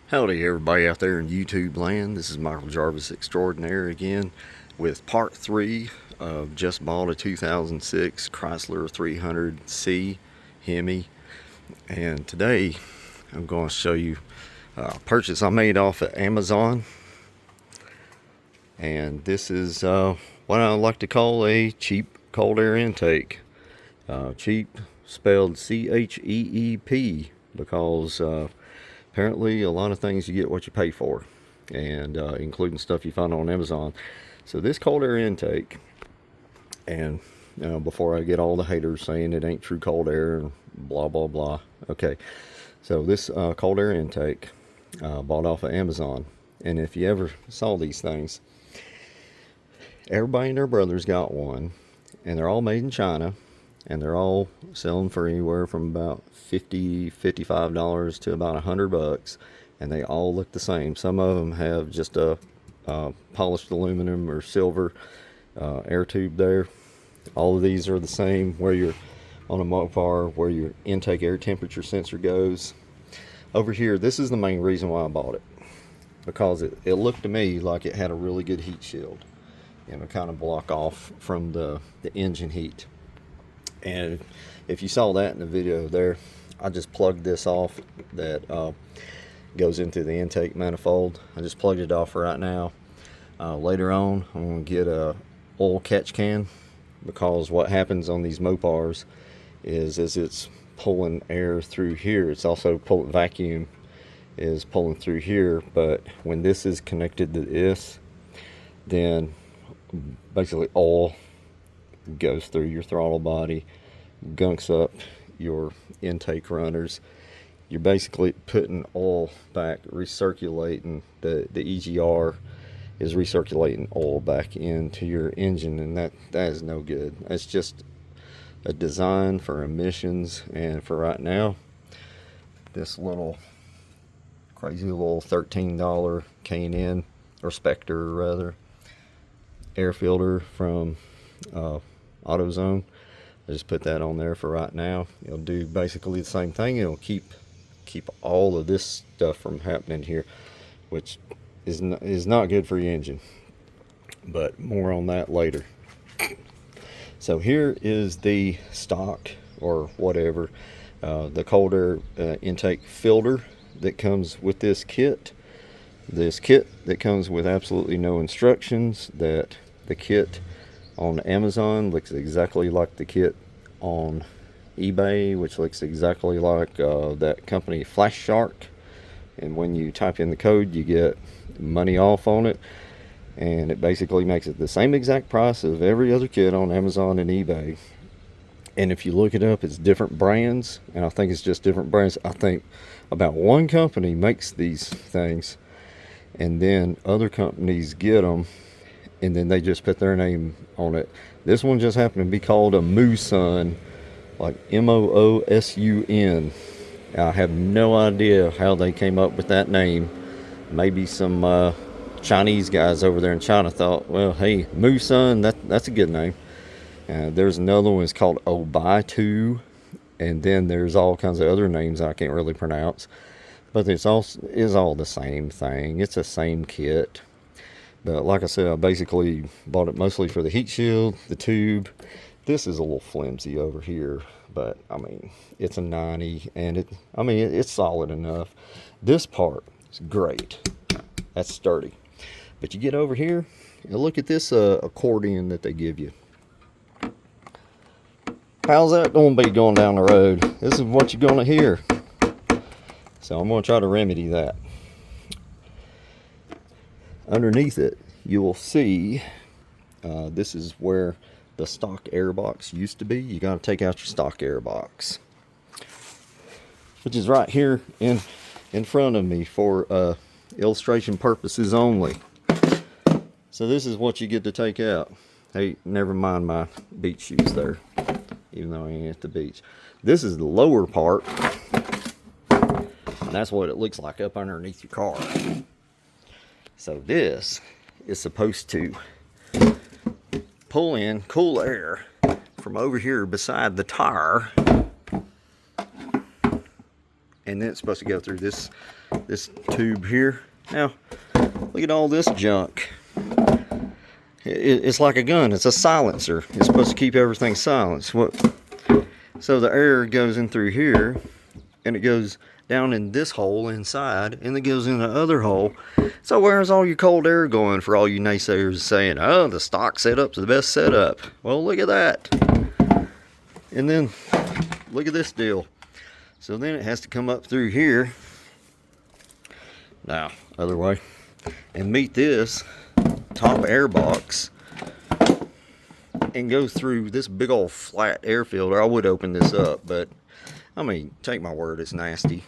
Howdy everybody out there in YouTube land. This is Michael Jarvis Extraordinaire again with part 3 of just bought a 2006 Chrysler 300C Hemi. And today I'm going to show you a purchase I made off of Amazon. And this is what I like to call a cheap cold air intake. Cheap spelled C-H-E-E-P because apparently a lot of things you get what you pay for, and including stuff you find on Amazon. So this cold air intake, and before I get all the haters saying it ain't true cold air and blah blah blah, okay, so this cold air intake bought off of Amazon. And if you ever saw these things, everybody and their brother's got one, and they're all made in China, and they're all selling for anywhere from about $55 to about $100, and they all look the same. Some of them have just a polished aluminum or silver air tube there. All of these are the same. Where you're on a Mopar, where your intake air temperature sensor goes. Over here, this is the main reason why I bought it, because it looked to me like it had a really good heat shield, kind of block off from the engine heat. And if you saw that in the video there, I just plugged this off that goes into the intake manifold. I just plugged it off right now. Later on, I'm going to get a oil catch can, because what happens on these Mopars is as it's pulling air through here, it's also pulling vacuum is pulling through here. But when this is connected to this, then basically oil goes through your throttle body, gunks up your intake runners. You're basically putting oil back, recirculating. The EGR is recirculating oil back into your engine, and that is no good. That's just a design for emissions. And for right now, this little crazy little $13 K&N, or Spectre rather, air filter from AutoZone. I just put that on there for right now. It'll do basically the same thing. It'll keep all of this stuff from happening here, which is not good for your engine. But more on that later. So here is the stock, or whatever, the cold air intake filter that comes with this kit. This kit that comes with absolutely no instructions. That the kit on Amazon looks exactly like the kit on eBay, which looks exactly like that company Flash Shark. And when you type in the code, you get money off on it, and it basically makes it the same exact price of every other kit on Amazon and eBay. And if you look it up, it's different brands, and I think it's just different brands. I think about one company makes these things, and then other companies get them, and then they just put their name on it. This one just happened to be called a Moosun, like M-O-O-S-U-N. I have no idea how they came up with that name. Maybe some Chinese guys over there in China thought, well, hey, Moosun, that's a good name. There's another one, it's called Obaitu, and then there's all kinds of other names I can't really pronounce. But it's all the same thing. It's the same kit. But like I said, I basically bought it mostly for the heat shield, the tube. This is a little flimsy over here, but I mean, it's a 90, and it's solid enough. This part is great. That's sturdy. But you get over here and look at this accordion that they give you. How's that going to be going down the road? This is what you're going to hear. So I'm going to try to remedy that. Underneath it, you will see this is where the stock air box used to be. You got to take out your stock air box, which is right here in front of me for illustration purposes only. So this is what you get to take out. Hey, never mind my beach shoes there, even though I ain't at the beach. This is the lower part, and that's what it looks like up underneath your car. So this is supposed to pull in cool air from over here beside the tire and then it's supposed to go through this tube here. Now, look at all this junk. It's like a gun. It's a silencer. It's supposed to keep everything silenced. So the air goes in through here, and it goes down in this hole inside, and it goes in the other hole. So where's all your cold air going for all you naysayers saying, oh, the stock setup's the best setup? Well, look at that. And then look at this deal. So then it has to come up through here. Now, other way. And meet this top air box and go through this big old flat air filter. I would open this up, but I mean, take my word, it's nasty.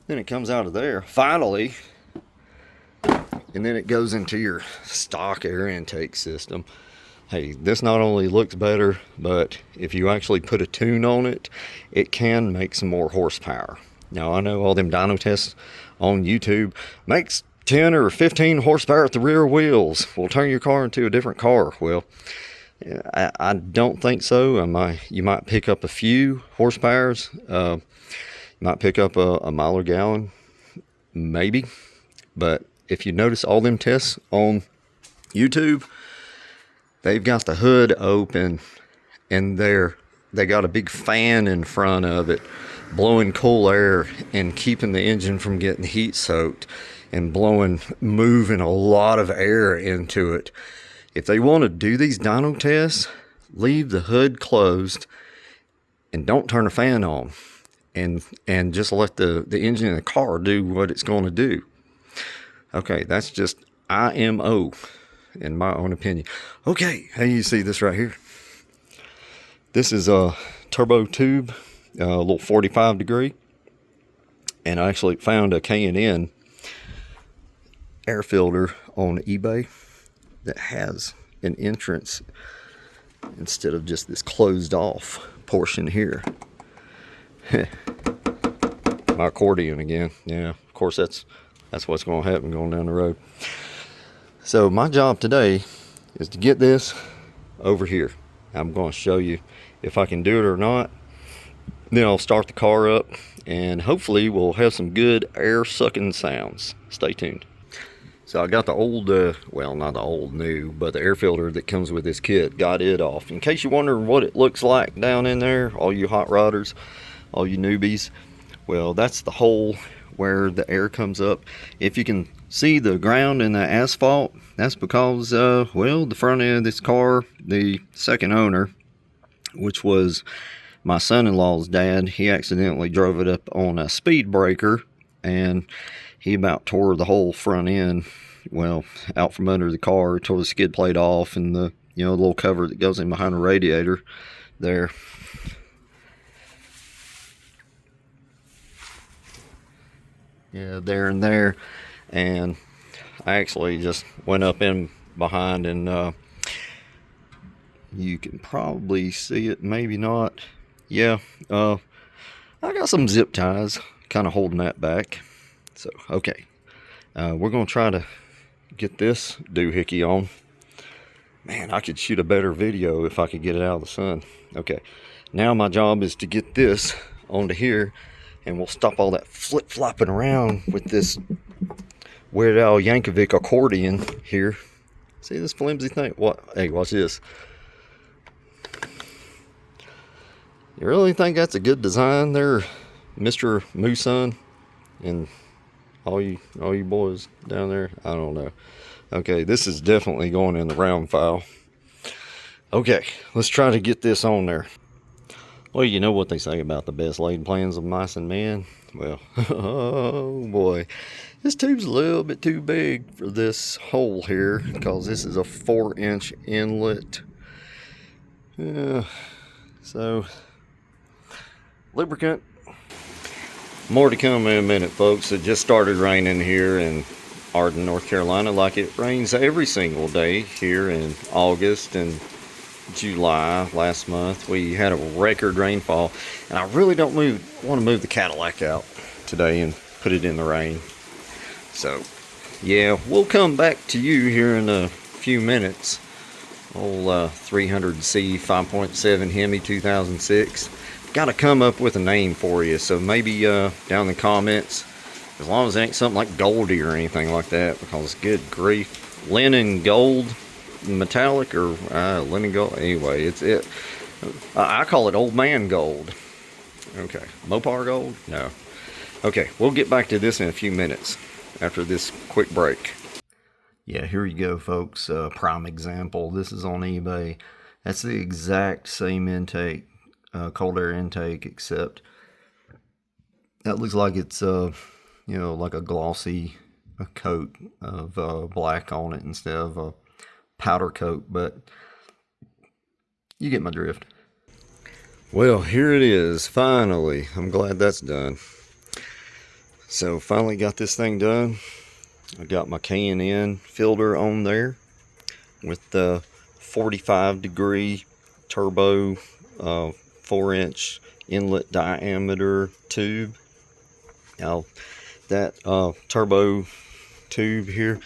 Then it comes out of there, finally, and then it goes into your stock air intake system. Hey, this not only looks better, but if you actually put a tune on it, it can make some more horsepower. Now, I know all them dyno tests on YouTube makes 10 or 15 horsepower at the rear wheels will turn your car into a different car. Well, I don't think so. You might pick up a few horsepowers. You might pick up a mile or gallon, maybe. But if you notice all them tests on YouTube, they've got the hood open, and they got a big fan in front of it, blowing cool air and keeping the engine from getting heat soaked, and moving a lot of air into it. If they want to do these dyno tests, leave the hood closed and don't turn the fan on, and just let the engine in the car do what it's going to do. Okay, that's just IMO, in my own opinion. Okay, hey, you see this right here? This is a turbo tube, a little 45 degree, and I actually found a K&N air filter on eBay that has an entrance instead of just this closed off portion here. My accordion again. Yeah, of course that's what's going to happen going down the road. So my job today is to get this over here. I'm going to show you if I can do it or not. Then I'll start the car up, and hopefully we'll have some good air sucking sounds. Stay tuned. So I got the old, well, not the old new, but the air filter that comes with this kit. Got it off. In case you're wondering what it looks like down in there, all you hot rodders, all you newbies, well, that's the hole where the air comes up. If you can see the ground and the asphalt, that's because, well, the front end of this car, the second owner, which was my son-in-law's dad, he accidentally drove it up on a speed breaker, and he about tore the whole front end, well, out from under the car, tore the skid plate off, and the little cover that goes in behind the radiator there. Yeah, there and there. And I actually just went up in behind, and you can probably see it, maybe not. Yeah, I got some zip ties kind of holding that back. So, okay, we're going to try to get this doohickey on. Man, I could shoot a better video if I could get it out of the sun. Okay, now my job is to get this onto here, and we'll stop all that flip-flopping around with this Weird Al Yankovic accordion here. See this flimsy thing? What? Hey, watch this. You really think that's a good design there, Mr. Mooson? And all you boys down there? I don't know. Okay, this is definitely going in the round file. Okay, let's try to get this on there. Well, you know what they say about the best laid plans of mice and men? Well, oh boy, this tube's a little bit too big for this hole here, because this is a 4-inch inlet. So, lubricant. More to come in a minute, folks. It just started raining here in Arden, North Carolina, like it rains every single day here in August and July. Last month we had a record rainfall, and I really don't want to move the Cadillac out today and put it in the rain. So yeah, we'll come back to you here in a few minutes. Old 300C 5.7 Hemi 2006. got to come up with a name for you. So maybe down in the comments, as long as it ain't something like Goldie or anything like that, because good grief, linen gold metallic or linen gold. Anyway, it. I call it old man gold. Okay, Mopar gold? No. Okay, we'll get back to this in a few minutes after this quick break. Yeah, here you go, folks. Prime example. This is on eBay. That's the exact same intake, cold air intake, except that looks like it's like a glossy coat of black on it instead of a powder coat, but you get my drift. Well, here it is, finally. I'm glad that's done. So finally got this thing done. I got my K&N filter on there with the 45-degree turbo 4-inch inlet diameter tube. Now that turbo tube here,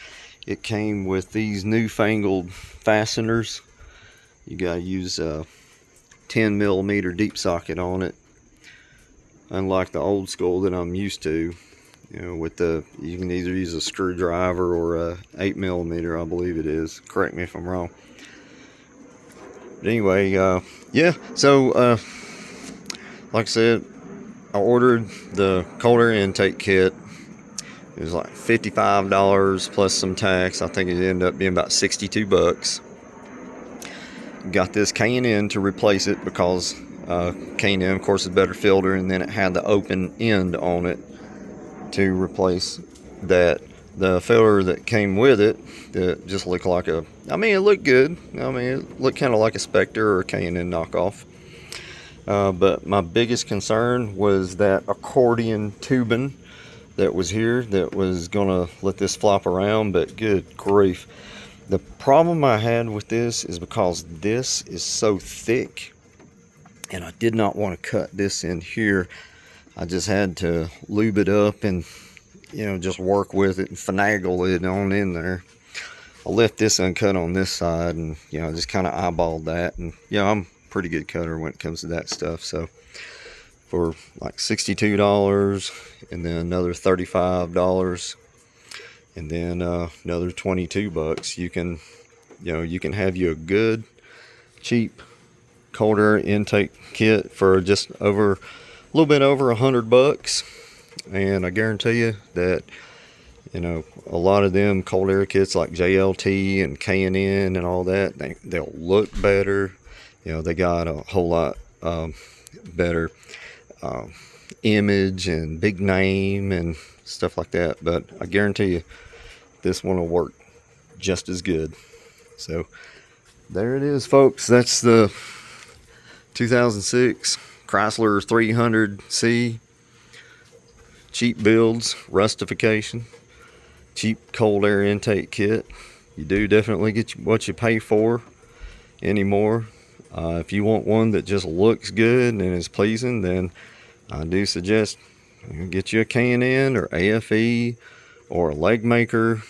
it came with these newfangled fasteners. You gotta use a 10mm deep socket on it, unlike the old school that I'm used to. With you can either use a screwdriver or a 8mm, I believe it is. Correct me if I'm wrong. But anyway, yeah. So, like I said, I ordered the cold air intake kit. It was like $55 plus some tax. I think it ended up being about 62 bucks. Got this K&N to replace it because K&N, of course, is a better filter, and then it had the open end on it to replace that. The filter that came with it, that just looked like it looked good. It looked kind of like a Spectre or a K&N knockoff. But my biggest concern was that accordion tubing that was here that was gonna let this flop around, but good grief. The problem I had with this is because this is so thick, and I did not want to cut this in here. I just had to lube it up and just work with it and finagle it on in there. I left this uncut on this side, and just kind of eyeballed that. And I'm a pretty good cutter when it comes to that stuff. So for like $62, and then another $35, and then another 22 bucks, you can have you a good cheap cold air intake kit for just a little bit over $100. And I guarantee you that a lot of them cold air kits like JLT and K&N and all that, they'll look better. They got a whole lot better image and big name and stuff like that, but I guarantee you this one will work just as good. So there it is, folks. That's the 2006 Chrysler 300C. Cheap builds, rustification, cheap cold air intake kit. You do definitely get what you pay for anymore. If you want one that just looks good and is pleasing, then I do suggest get you a K&N or AFE or a Leg Maker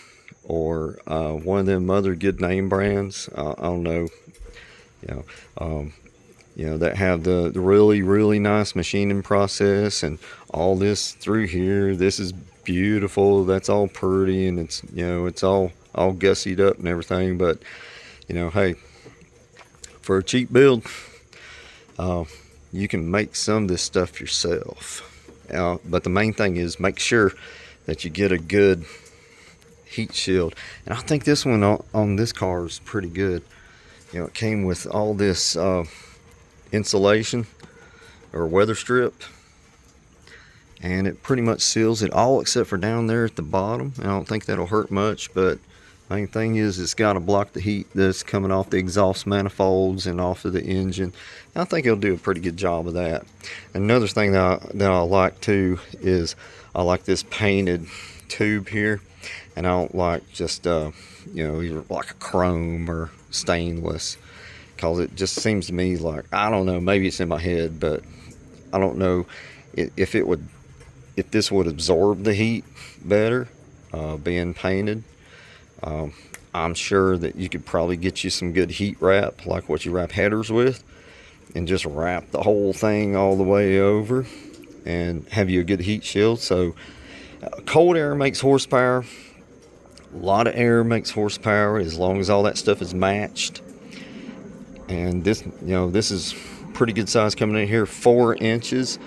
or one of them other good name brands. I don't know, that have the really, really nice machining process and all this through here. This is beautiful. That's all pretty, and it's it's all gussied up and everything. But hey, for a cheap build, you can make some of this stuff yourself. But the main thing is make sure that you get a good heat shield. And I think this one on this car is pretty good. It came with all this insulation or weather strip, and it pretty much seals it all except for down there at the bottom. I don't think that'll hurt much, but main thing is it's got to block the heat that's coming off the exhaust manifolds and off of the engine. And I think it'll do a pretty good job of that. Another thing that I like too is I like this painted tube here, and I don't like just either like a chrome or stainless, because it just seems to me like, I don't know, maybe it's in my head, but I don't know if this would absorb the heat better being painted. I'm sure that you could probably get you some good heat wrap, like what you wrap headers with, and just wrap the whole thing all the way over and have you a good heat shield. So cold air makes horsepower. A lot of air makes horsepower as long as all that stuff is matched. And this, this is pretty good size coming in here, 4 inches.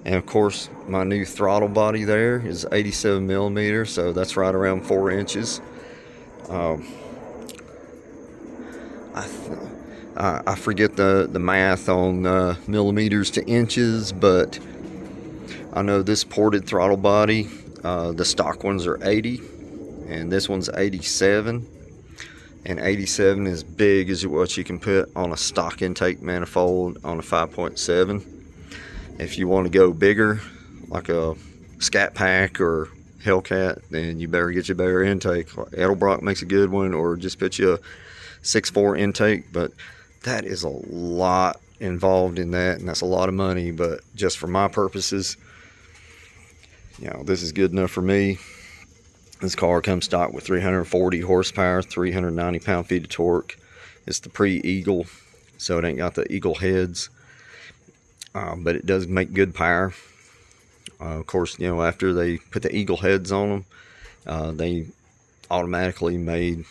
And of course, my new throttle body there is 87 millimeters, so that's right around 4 inches. I forget the math on millimeters to inches, but I know this ported throttle body, the stock ones are 80, and this one's 87. And 87 is big as what you can put on a stock intake manifold on a 5.7. If you want to go bigger, like a Scat Pack or Hellcat, then you better get your bigger intake. Edelbrock makes a good one, or just put you a 6.4 intake, but that is a lot involved in that, and that's a lot of money. But just for my purposes, this is good enough for me. This car comes stock with 340 horsepower, 390 pound-feet of torque. It's the pre-Eagle, so it ain't got the Eagle heads, but it does make good power. Of course, after they put the Eagle heads on them, they automatically made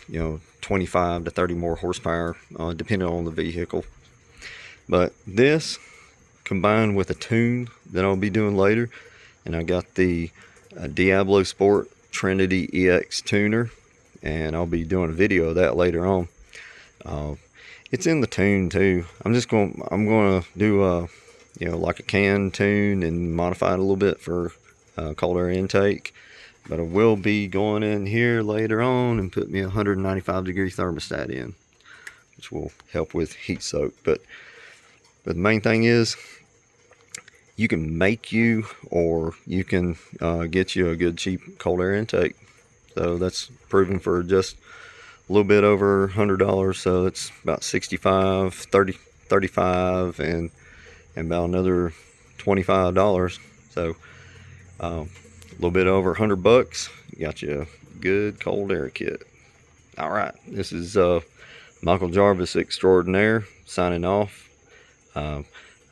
25 to 30 more horsepower, depending on the vehicle. But this, combined with a tune that I'll be doing later, and I got the Diablo Sport Trinity EX tuner, and I'll be doing a video of that later on. It's in the tune too. I'm going to do like a can tune and modify it a little bit for cold air intake. But I will be going in here later on and put me a 195 degree thermostat in, which will help with heat soak. But the main thing is, you can make or you can get you a good cheap cold air intake. So that's proven for just a little bit over $100. So it's about 65, 30, 35, and about another $25. So a little bit over $100. You got you a good cold air kit. All right, this is Michael Jarvis Extraordinaire signing off.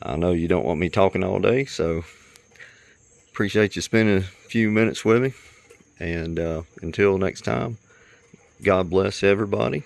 I know you don't want me talking all day, so appreciate you spending a few minutes with me. And until next time, God bless everybody.